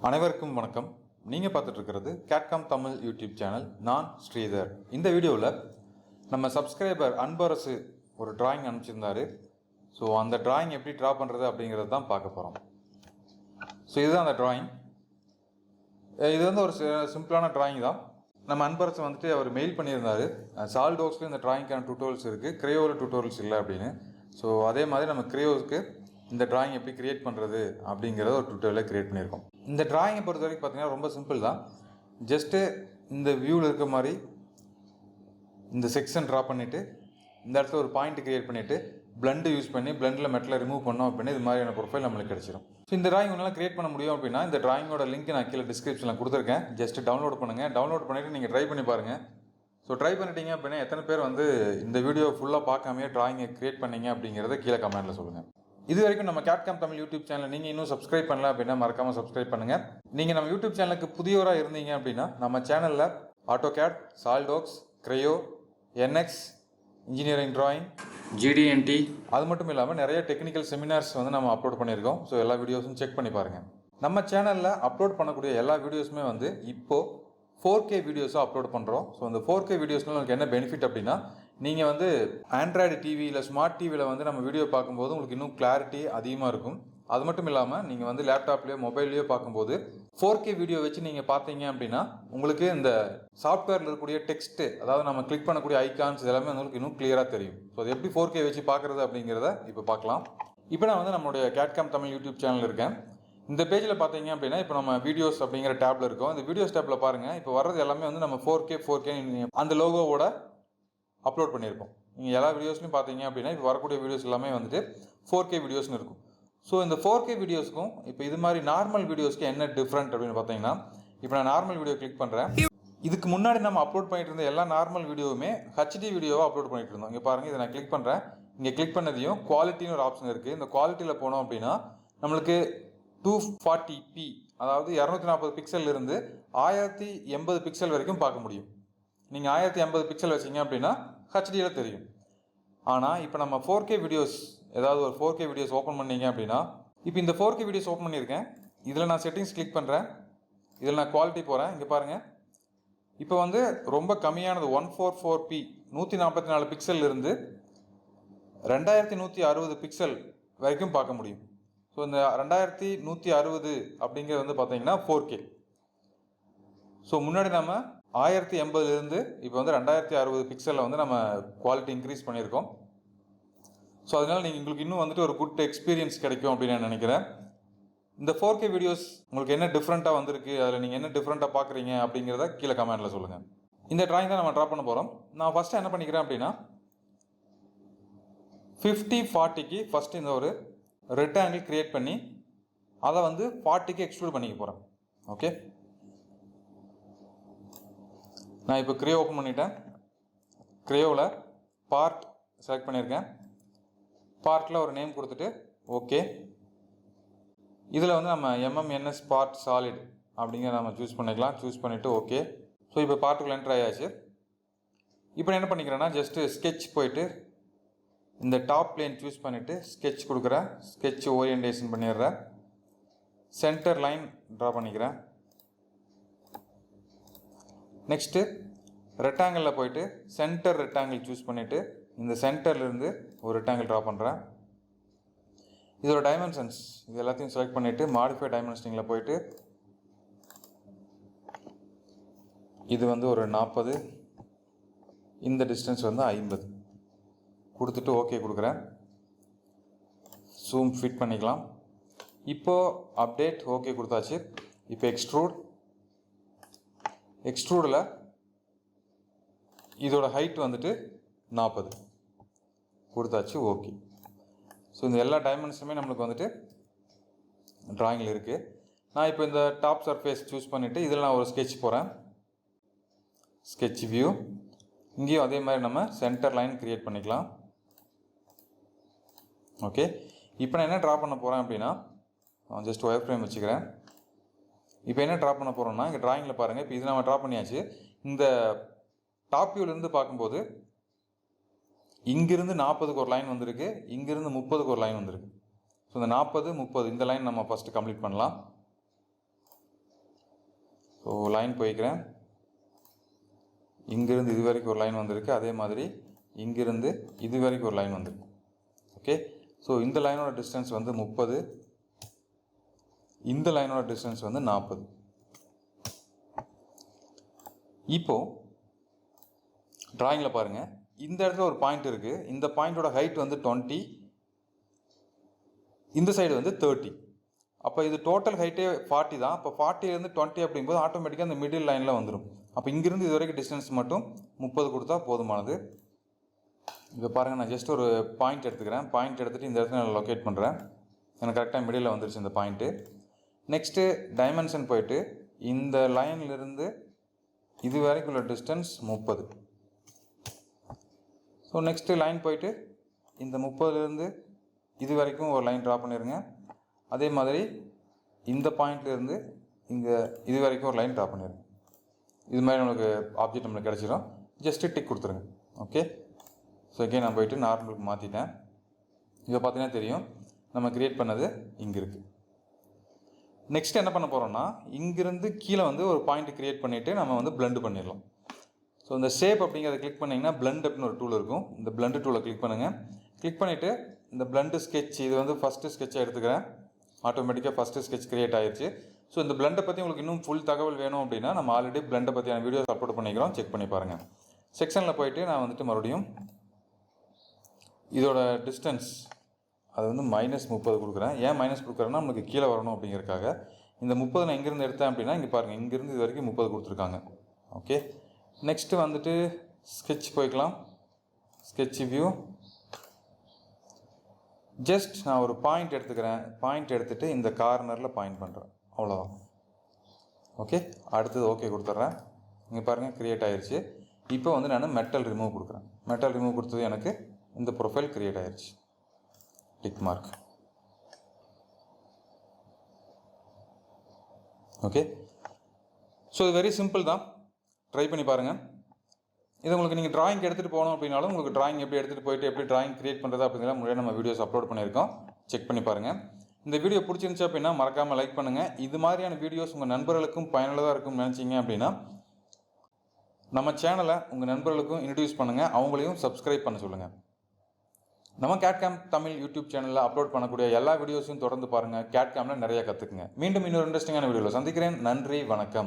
அனைவருக்கும் வணக்கம். நீங்கள் பார்த்துட்டு இருக்கிறது கேட்காம் தமிழ் யூடியூப் சேனல். நான் ஸ்ரீதர். இந்த வீடியோவில் நம்ம சப்ஸ்கிரைபர் அன்பரசு ஒரு டிராயிங் அனுப்பிச்சிருந்தாரு. ஸோ அந்த டிராயிங் எப்படி ட்ரா பண்ணுறது அப்படிங்கிறது தான் பார்க்க போகிறோம். ஸோ இதுதான் அந்த டிராயிங். இது வந்து ஒரு சிம்பிளான டிராயிங் தான். நம்ம அன்பரசு வந்துட்டு அவர் மெயில் பண்ணியிருந்தார். சால்டோக்ஸில் இந்த டிராயிங்கான டியூட்டோரியல்ஸ் இருக்குது, கிரேயோவில் டியூட்டோரியல்ஸ் இல்லை அப்படின்னு. ஸோ அதே மாதிரி நம்ம கிரேயோவுக்கு இந்த டிராயிங் எப்படி கிரியேட் பண்ணுறது அப்படிங்கிறத ஒரு டியூட்டோரியலை கிரியேட் பண்ணியிருக்கோம். இந்த டிராயிங்கை பொறுத்த வரைக்கும் பார்த்தீங்கன்னா ரொம்ப சிம்பிள் தான். ஜஸ்ட்டு இந்த வியூவில் இருக்க மாதிரி இந்த செக்ஷன் ட்ரா பண்ணிவிட்டு இந்த இடத்துல ஒரு பாயிண்ட் கிரியேட் பண்ணிவிட்டு பிளண்டு யூஸ் பண்ணி பிளண்டில் மெட்டலை ரிமூவ் பண்ணோம் அப்படின்னா இது மாதிரியான ப்ரொஃபைல் நம்மளுக்கு கிடச்சிடும். ஸோ இந்த டிராயிங் உங்களால் கிரியேட் பண்ண முடியும் அப்படின்னா இந்த டிராயிங்கோட லிங்க் நான் கீழே டிஸ்கிரிப்ஷனில் கொடுத்துருக்கேன். ஜஸ்ட் டவுன்லோட் பண்ணுங்கள். டவுன்லோட் பண்ணிவிட்டு நீங்கள் ட்ரை பண்ணி பாருங்கள். ஸோ ட்ரை பண்ணிட்டீங்க அப்படின்னா எத்தனை பேர் வந்து இந்த வீடியோ ஃபுல்லாக பார்க்காமையே டிராயிங்கை கிரியேட் பண்ணீங்க அப்படிங்கிறத கீழே கமெண்ட்டில் சொல்லுங்கள். இது வரைக்கும் நம்ம கேட்காம் தமிழ் யூடியூப் சேனல் நீங்கள் இன்னும் சப்ஸ்கிரைப் பண்ணல அப்படின்னா மறக்காமல் சப்ஸ்கிரைப் பண்ணுங்கள். நீங்கள் நம்ம யூடியூப் சேனலுக்கு புதியவராக இருந்தீங்க அப்படின்னா நம்ம சேனலில் ஆட்டோகேட், சால்டோக்ஸ், Creo, NX, engineering drawing, GDNT, அது மட்டும் இல்லாமல் நிறைய டெக்னிக்கல் செமினார்ஸ் வந்து நம்ம அப்லோட் பண்ணியிருக்கோம். ஸோ எல்லா வீடியோஸும் செக் பண்ணி பாருங்கள். நம்ம சேனலில் அப்லோட் பண்ணக்கூடிய எல்லா வீடியோஸுமே வந்து இப்போது 4K வீடியோஸாக அப்லோட் பண்ணுறோம். ஸோ அந்த 4K வீடியோஸ்னால் உங்களுக்கு என்ன பெனிஃபிட் அப்படின்னா, நீங்கள் வந்து ஆண்ட்ராய்டு டிவி இல்லை ஸ்மார்ட் டிவியில் வந்து நம்ம வீடியோ பார்க்கும்போது உங்களுக்கு இன்னும் கிளாரிட்டி அதிகமாக இருக்கும். அது மட்டும் இல்லாமல் நீங்கள் வந்து லேப்டாப்லேயோ மொபைல்லையோ பார்க்கும்போது 4K வீடியோ வச்சு நீங்கள் பார்த்தீங்க அப்படின்னா உங்களுக்கு இந்த சாஃப்ட்வேரில் இருக்கக்கூடிய டெக்ஸ்ட்டு, அதாவது நம்ம கிளிக் பண்ணக்கூடிய ஐகான்ஸ் எல்லாமே உங்களுக்கு இன்னும் கிளியராக தெரியும். ஸோ அது எப்படி 4K வச்சு பார்க்குறது அப்படிங்கிறத இப்போ பார்க்கலாம். இப்போ நான் வந்து நம்மளுடைய கேட்காம் தமிழ் யூடியூப் சேனல் இருக்கேன். இந்த பேஜில் பார்த்தீங்க அப்படின்னா இப்போ நம்ம வீடியோஸ் அப்படிங்கிற டேப்பில் இருக்கோம். இந்த வீடியோஸ் டேப்பில் பாருங்கள். இப்போ வர்றது எல்லாமே வந்து நம்ம 4K அந்த லோகோவோட அப்லோட் பண்ணியிருக்கோம். நீங்கள் எல்லா வீடியோஸ்லையும் பார்த்தீங்க அப்படின்னா இப்போ வரக்கூடிய வீடியோஸ் எல்லாமே வந்துட்டு 4K வீடியோஸ்னு இருக்கும். ஸோ இந்த 4K வீடியோஸ்க்கும் இப்போ இது மாதிரி நார்மல் வீடியோஸ்க்கு என்ன டிஃப்ரெண்ட் அப்படின்னு பார்த்தீங்கன்னா, இப்போ நான் நார்மல் வீடியோ கிளிக் பண்ணுறேன். இதுக்கு முன்னாடி நம்ம அப்லோட் பண்ணிட்டு இருந்த எல்லா நார்மல் வீடியோவுமே ஹெச்டி வீடியோவாக அப்லோட் பண்ணிட்டு இருந்தோம். இங்கே பாருங்கள், இதை நான் கிளிக் பண்ணுறேன். இங்கே கிளிக் பண்ணதையும் குவாலிட்டின்னு ஒரு ஆப்ஷன் இருக்குது. இந்த குவாலிட்டியில் போனோம் அப்படின்னா நம்மளுக்கு 240p, அதாவது 240 பிக்சல் இருந்து 1080 பிக்சல் வரைக்கும் பார்க்க முடியும். நீங்கள் 1080 பிக்சல் வச்சிங்க அப்படின்னா ஹெச்டியில் தெரியும். ஆனால் இப்போ நம்ம 4K வீடியோஸ், ஏதாவது ஒரு 4K வீடியோஸ் ஓப்பன் பண்ணிங்க அப்படின்னா, இப்போ இந்த 4K வீடியோஸ் ஓப்பன் பண்ணியிருக்கேன். இதில் நான் செட்டிங்ஸ் கிளிக் பண்ணுறேன். இதில் நான் குவாலிட்டி போகிறேன். இங்கே பாருங்கள், இப்போ வந்து ரொம்ப கம்மியானது 144p 144 பிக்சல் இருந்து 2160 பிக்சல் வரைக்கும் பார்க்க முடியும். ஸோ இந்த 2160 அப்படிங்கிறது வந்து பார்த்தீங்கன்னா 4K. ஸோ முன்னாடி நம்ம 1080 இப்போ வந்து 2060 பிக்சலில் வந்து நம்ம குவாலிட்டி இன்க்ரீஸ் பண்ணியிருக்கோம். ஸோ அதனால் நீங்கள் உங்களுக்கு இன்னும் வந்துட்டு ஒரு குட் எக்ஸ்பீரியன்ஸ் கிடைக்கும் அப்படின்னு நான் நினைக்கிறேன். இந்த 4K வீடியோஸ் உங்களுக்கு என்ன டிஃப்ரெண்ட்டாக வந்திருக்கு, அதில் நீங்கள் என்ன டிஃப்ரெண்ட்டாக பார்க்குறீங்க அப்படிங்கிறத கீழே கமெண்ட்டில் சொல்லுங்கள். இந்த டிராயிங் தான் நம்ம ட்ரா பண்ண போகிறோம். நான் ஃபஸ்ட்டு என்ன பண்ணிக்கிறேன் அப்படின்னா 50-40க்கு ஃபஸ்ட்டு இந்த ஒரு ரெக்டாங்கிள் கிரியேட் பண்ணி அதை வந்து 40க்கு எக்ஸ்ட்ரூட் பண்ணிக்க போகிறேன். ஓகே, நான் இப்போ கிரேயோ ஓப்பன் பண்ணிட்டேன். கிரேயோவில் பார்ட் செலக்ட் பண்ணியிருக்கேன். பார்ட்டில் ஒரு நேம் கொடுத்துட்டு ஓகே. இதில் வந்து நம்ம MMNS பார்ட் சாலிட் அப்படிங்கிற நம்ம சூஸ் பண்ணிக்கலாம். சூஸ் பண்ணிவிட்டு ஓகே. ஸோ இப்போ பார்ட்டுக்குள்ள என்ட்ரு ஆயாச்சு. இப்போ என்ன பண்ணிக்கிறேன்னா ஜஸ்ட்டு ஸ்கெட்ச் போயிட்டு இந்த டாப் பிளேன் சூஸ் பண்ணிவிட்டு ஸ்கெட்ச் கொடுக்குறேன். ஸ்கெட்ச் ஓரியன்டேஷன் பண்ணிடுறேன். சென்டர் லைன் ட்ரா பண்ணிக்கிறேன். நெக்ஸ்ட்டு ரெக்டாங்கிளில் போயிட்டு சென்டர் ரெக்டாங்கிள் சூஸ் பண்ணிவிட்டு இந்த சென்டர்லேருந்து ஒரு ரெக்டாங்கிள் ட்ரா பண்ணுறேன். இதோட டைமென்ஷன்ஸ் இது எல்லாத்தையும் செலக்ட் பண்ணிவிட்டு மாடிஃபை டைமென்ஷனிங்கில் போயிட்டு இது வந்து ஒரு 40, இந்த டிஸ்டன்ஸ் வந்து 50 கொடுத்துட்டு ஓகே கொடுக்குறேன். ஜூம் ஃபிட் பண்ணிக்கலாம். இப்போது அப்டேட் ஓகே கொடுத்தாச்சு. இப்போ எக்ஸ்ட்ரூடில் இதோட ஹைட் வந்துட்டு 40 கொடுத்தாச்சு. ஓகே. ஸோ இந்த எல்லா டைமென்ஷனுமே நம்மளுக்கு வந்துட்டு ட்ராயிங்கில் இருக்குது. நான் இப்போ இந்த டாப் சர்ஃபேஸ் சூஸ் பண்ணிவிட்டு இதில் நான் ஒரு ஸ்கெட்ச் போகிறேன். Sketch view. இங்கேயும் அதே மாதிரி நம்ம சென்டர் லைன் க்ரியேட் பண்ணிக்கலாம். ஓகே, இப்போ நான் என்ன ட்ரா பண்ண போகிறேன் அப்படின்னா ஜஸ்ட் ஒயர் ஃப்ரேம் வச்சுக்கிறேன். இப்போ என்ன ட்ரா பண்ண போகிறோம்னா இங்கே ட்ராயிங்கில் பாருங்கள். இப்போ இது நம்ம ட்ரா பண்ணியாச்சு. இந்த டாப் வியூலேருந்து பார்க்கும்போது இங்கிருந்து 40க்கு ஒரு லைன் வந்திருக்கு, இங்கிருந்து 30க்கு ஒரு லைன் வந்திருக்கு. ஸோ இந்த 40, 30 இந்த லைன் நம்ம ஃபஸ்ட்டு கம்ப்ளீட் பண்ணலாம். ஸோ லைன் போய்க்கிறேன். இங்கிருந்து இது வரைக்கும் ஒரு லைன் வந்திருக்கு. அதே மாதிரி இங்கிருந்து இது வரைக்கும் ஒரு லைன் வந்திருக்கு. ஓகே, ஸோ இந்த லைனோட டிஸ்டன்ஸ் வந்து 30, இந்த லைனோட டிஸ்டன்ஸ் வந்து 40. இப்போது டிராயிங்கில் பாருங்கள், இந்த இடத்துல ஒரு பாயிண்ட் இருக்குது. இந்த பாயிண்டோட ஹைட் வந்து 20, இந்த சைடு வந்து 30. அப்போ இது டோட்டல் ஹைட்டே 40 தான். அப்போ 40லேருந்து 20 அப்படிங்கும்போது ஆட்டோமேட்டிக்காக அந்த மிடில் லைனில் வந்துடும். அப்போ இங்கிருந்து இது வரைக்கும் டிஸ்டன்ஸ் மட்டும் 30 கொடுத்தா போதுமானது. இப்போ பாருங்கள், நான் ஜஸ்ட் ஒரு பாயிண்ட் எடுத்துக்கிறேன். பாயிண்ட் எடுத்துகிட்டு இந்த இடத்துல நான் லொக்கேட் பண்ணுறேன். எனக்கு கரெக்டாக மிடில் வந்துருச்சு இந்த பாயிண்ட்டு. நெக்ஸ்ட்டு டைமென்ஷன் போயிட்டு இந்த லைன்லேருந்து இது வரைக்கும் உள்ள டிஸ்டன்ஸ் 30. ஸோ நெக்ஸ்ட்டு லைன் போயிட்டு இந்த 30லேருந்து இது வரைக்கும் ஒரு லைன் ட்ரா பண்ணிடுங்க. அதே மாதிரி இந்த பாயிண்ட்லேருந்து இங்கே இது வரைக்கும் ஒரு லைன் ட்ரா பண்ணிடுங்க. இது மாதிரி நம்மளுக்கு ஆப்ஜெக்ட் நம்மளுக்கு கிடச்சிடும். ஜஸ்ட்டு டிக் கொடுத்துருங்க. ஓகே, ஸோ ஓகே, நான் போயிட்டு நார்மலுக்கு மாற்றிட்டேன். இதை பார்த்தீங்கன்னா தெரியும் நம்ம க்ரியேட் பண்ணது இங்கே இருக்குது. நெக்ஸ்ட் என்ன பண்ண போகிறோம்னா, இங்கிருந்து கீழே வந்து ஒரு பாயிண்ட் க்ரியேட் பண்ணிவிட்டு நம்ம வந்து பிளெண்ட் பண்ணிடலாம். ஸோ இந்த ஷேப் அப்படிங்கிறத கிளிக் பண்ணிங்கன்னா பிளெண்ட் அப்படின்னு ஒரு டூல் இருக்கும். இந்த பிளெண்ட் டூலை கிளிக் பண்ணுங்கள். கிளிக் பண்ணிவிட்டு இந்த பிளெண்டு ஸ்கெட்ச், இது வந்து ஃபஸ்ட்டு ஸ்கெட்சாக எடுத்துக்கிறேன். ஆட்டோமேட்டிக்காக ஃபஸ்ட்டு ஸ்கெட்ச் க்ரியேட் ஆயிடுச்சு. ஸோ இந்த பிளெண்டை பற்றி உங்களுக்கு இன்னும் ஃபுல் தகவல் வேணும் அப்படின்னா நம்ம ஆல்ரெடி பிளெண்டை பற்றியான வீடியோஸ் அப்லோட் பண்ணிக்கிறோம், செக் பண்ணி பாருங்கள். செக்ஷனில் போயிட்டு நான் வந்துட்டு மறுபடியும் இதோட டிஸ்டன்ஸ் அது வந்து -30 கொடுக்குறேன். ஏன் மைனஸ் கொடுக்குறேன்னா நம்மளுக்கு கீழே வரணும் அப்படிங்கிறதுக்காக. இந்த 30 நான் இங்கேருந்து எடுத்தேன் அப்படின்னா இங்கே பாருங்கள், இங்கேருந்து இது வரைக்கும் 30 கொடுத்துருக்காங்க. ஓகே, நெக்ஸ்ட்டு வந்துட்டு ஸ்கெட்ச் போய்க்கலாம். ஸ்கெட்ச் வியூ, ஜஸ்ட் நான் ஒரு பாயிண்ட் எடுத்துக்கிறேன். பாயிண்ட் எடுத்துகிட்டு இந்த கார்னரில் பாயிண்ட் பண்ணுறேன், அவ்வளோதான். ஓகே, அடுத்தது ஓகே கொடுத்துட்றேன். இங்கே பாருங்கள் க்ரியேட் ஆயிடுச்சு. இப்போ வந்து நான் மெட்டல் ரிமூவ் கொடுக்குறேன். மெட்டல் ரிமூவ் கொடுத்தது எனக்கு இந்த ப்ரொஃபைல் க்ரியேட் ஆயிடுச்சு. Tick mark. ஓகே, ஸோ இது வெரி சிம்பிள் தான், ட்ரை பண்ணி பாருங்கள். இது உங்களுக்கு நீங்கள் டிராயிங் எடுத்துகிட்டு போகணும் அப்படின்னாலும் உங்களுக்கு டிராயிங் எப்படி எடுத்துகிட்டு போயிட்டு எப்படி டிராயிங் கிரியேட் பண்ணுறது அப்படிங்கிற முன்னாடி நம்ம வீடியோஸ் அப்லோட் பண்ணியிருக்கோம், செக் பண்ணி பாருங்கள். இந்த வீடியோ பிடிச்சிருந்துச்சு அப்படின்னா மறக்காமல் லைக் பண்ணுங்கள். இது மாதிரியான வீடியோஸ் உங்கள் நண்பர்களுக்கும் பயனுள்ளதாக இருக்கும்னு நினச்சிங்க அப்படின்னா நம்ம சேனலை உங்கள் நண்பர்களுக்கும் இன்ட்ரடியூஸ் பண்ணுங்கள், அவங்களையும் சப்ஸ்கிரைப் பண்ண சொல்லுங்கள். நம்ம கேட்காம் தமிழ் யூடியூப் சேனலில் அப்லோட் பண்ணக்கூடிய எல்லா வீடியோஸையும் தொடர்ந்து பாருங்கள். கேட்காமில் நிறைய கற்றுக்குங்க. மீண்டும் இன்னொரு இன்ட்ரெஸ்டிங்கான வீடியோவில் சந்திக்கிறேன். நன்றி, வணக்கம்.